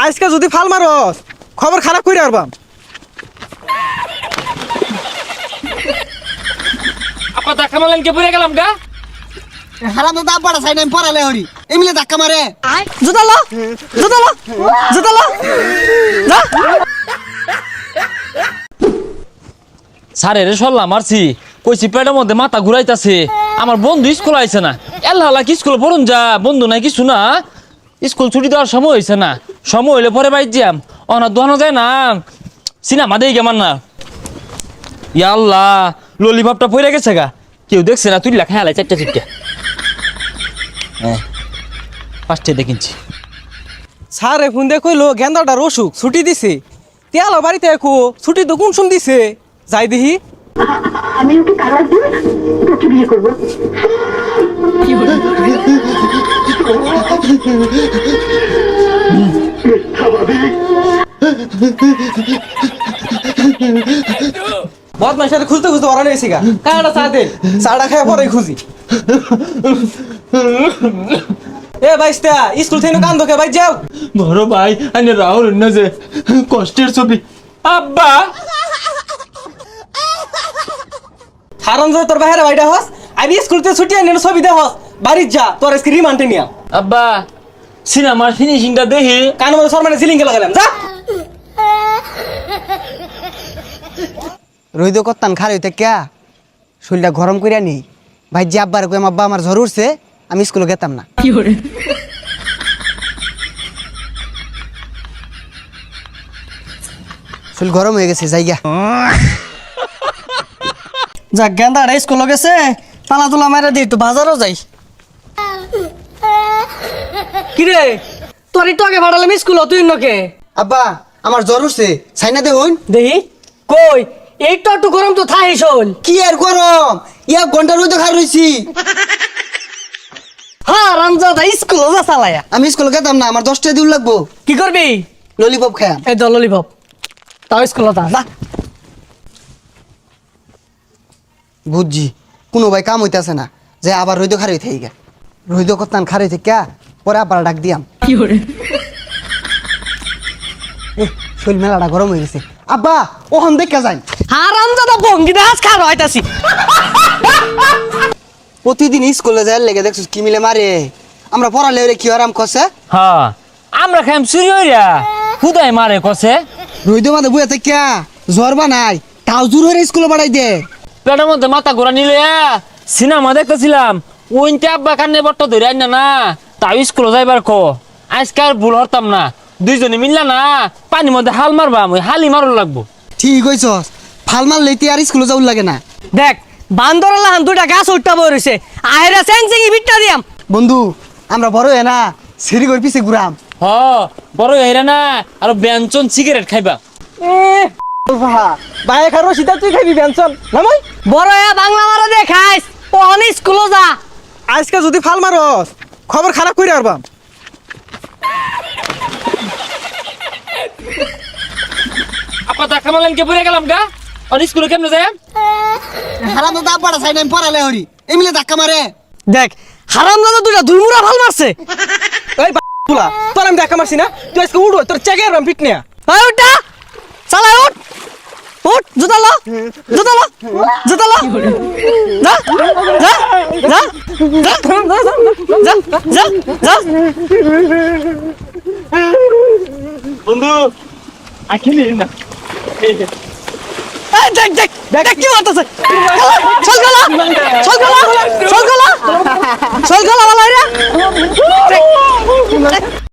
আজকে যদি ফাল মারস খবর খারাপ করে আরবাম। আপা ধাক্কা মারলেন কে পড়ে গেলাম গা। হারাম তো দাপড়া সাইড আমি পড়ালে হরি এমনি ধাক্কা মারে। জুতালো জুতালো জুতালো যা। স্যারের সল্লা মারছি কইছি পেটের মধ্যে মাথা ঘুরাইতাছে। আমার বন্ধু স্কুল আইছে না, এল্লা কি স্কুল পড়ুন যা বন্ধু নাই কিছু না। স্কুল ছুটি দেওয়ার সময় হয়েছে না, সময় হইলে পরে বাইর যাম। অনা দোহানো যায় না, সিনেমা দেই কেমন না। ইয়া আল্লাহ ললিপপটা পড়ে গেছে গা, কেউ দেখছে না। তুই লেখা হেলাই চারটা চিটটা। হ্যাঁ ফার্স্টে দেখিনছি। স্যার এখন দেখইলো গেন্দাটার অসুখ ছুটি দিছে। তেল বাড়িতে একো ছুটি তো কোন শুন দিছে যাই দেখি। আমি ওকে তালাক দিয়ে তোকে বিয়ে করবো। বদমাইশ খুঁজতে খুঁজতে ওরা নিয়েছি গা। কাটা চা দেন, চাটা খায় পরে খুঁজি। এ বাইস্তা স্কুল থেকে কান ধোকে ভাই যাও। বড় ভাই আইনে রাহুল না যে কষ্টের ছবি। আব্বা হারাম যে তোর বাইরে বাইটা হস আমি স্কুল থেকে ছুটি আনি ছবি দে হস বাড়ি যা তোর আজকে রিমান্ডে নিয়া। আব্বা সিনেমার ফিনিশিংটা দেখি। কানের মধ্যে সরমানে সিলিং কে লাগালাম যা। রইদ করতাম খার হইতে ক্যা শরীরটা গরম করিয়া নি ভাই যে আব্বার কই আব্বা আমার জ্বর উঠছে আমি স্কুলে গেতাম না। শরীর গরম হয়ে গেছে জায়গা। যা গেন্দাটা স্কুলে গেছে পালা তোলা মারা দিই একটু বাজারও যাই। কিরে তোর একটু আগে ভাড়ালাম স্কুল তুই নকে। আব্বা আমার জ্বর উঠছে সাইনা দেখুন দেখি কই একটু একটু গরম তো থাই শোন। কি আর গরম ইয়া ঘন্টা রইদ খার রইছি। হ্যাঁ রামজাদা স্কুল যা চালায়া। আমি স্কুলে গেতাম না আমার 10টা দিন লাগবো। কি করবি? ললিপপ খায়া। এই দল ললিপপ তাও স্কুল যা। বুঝছি কোনো ভাই কাম হইতেছে না যে আবার রইদ খার হইতে গা রইদ করতাম খার হইতে ক্যা পরে আবার ডাক দিয়াম। শরীর মেলাটা গরম হয়ে গেছে। আব্বা ওখান দেখা যাই। হ্যাঁ রামজাদা ভঙ্গি দাস খার হইতাছি। প্রতিদিন স্কুলে যায় লেগে দেখছিস কি মিলে মারে আমরা পড়ালে ওরে কি আরাম কষে। হ্যাঁ আমরা খাইম চুরি হইরা খুদাই মারে কষে। রইদ মাঝে বুয়া থেকে জ্বর বানাই তাও জোর হয়ে স্কুলে বাড়াই দে। পেটের মধ্যে মাথা ঘোরা নিলে সিনেমা দেখতেছিলাম ওইতে আব্বা কান্নে বট্ট ধরে আইনা না তাও স্কুলে যাইবার কো। আজকে আর ভুল হরতাম না, দুইজনে মিললা না পানির মধ্যে হাল মারবাম, ওই হালি মারুন লাগবো। ঠিক হইছস ফাল মারলে তুই আর স্কুলে যাওয়ার লাগে না। দেখ বান্দর লাহান দুটা গাছ উঠটা বই রইছে আহেরা সেংসেঙ্গি বিটটা দিয়াম। বন্ধু আমরা বড় হয়ে না সিঁড়ি করে পিছে ঘুরাম। হ বড় হইরা না আর ব্যঞ্জন সিগারেট খাইবা। বাইরে খারো সিধা তুই খাইবি বেনশন নামাই। বড় বাংলা মারা দে খাইস ও অনি স্কুলে যা। আজকে যদি ফাল মারস খবর খারাপ করে আরবাম। আপা ধাক্কা মারলেন কে পড়ে গেলাম গা। আর স্কুলে কেমনে যায়? হারাম তো দাপড়া সাইড আমি পড়ালে হরি এমনি ধাক্কা মারে। দেখ হারাম দাদা দুটা দুইমুরা ভাল মারছে। এই বুলা তোর আমি দেখা মারছি না তুই আজকে উড়ো তোর চেকে আরবাম পিট নিয়া। এই উঠা চালা উঠ উঠ জুতালো জুতালো জুতালো যা যা যা যা যা যা। বন্ধু আখিলি না এই দেখ দেখ দেখ কি মারতেছে। চল গলা চল গলা চল গলা চল গলা বলা রে।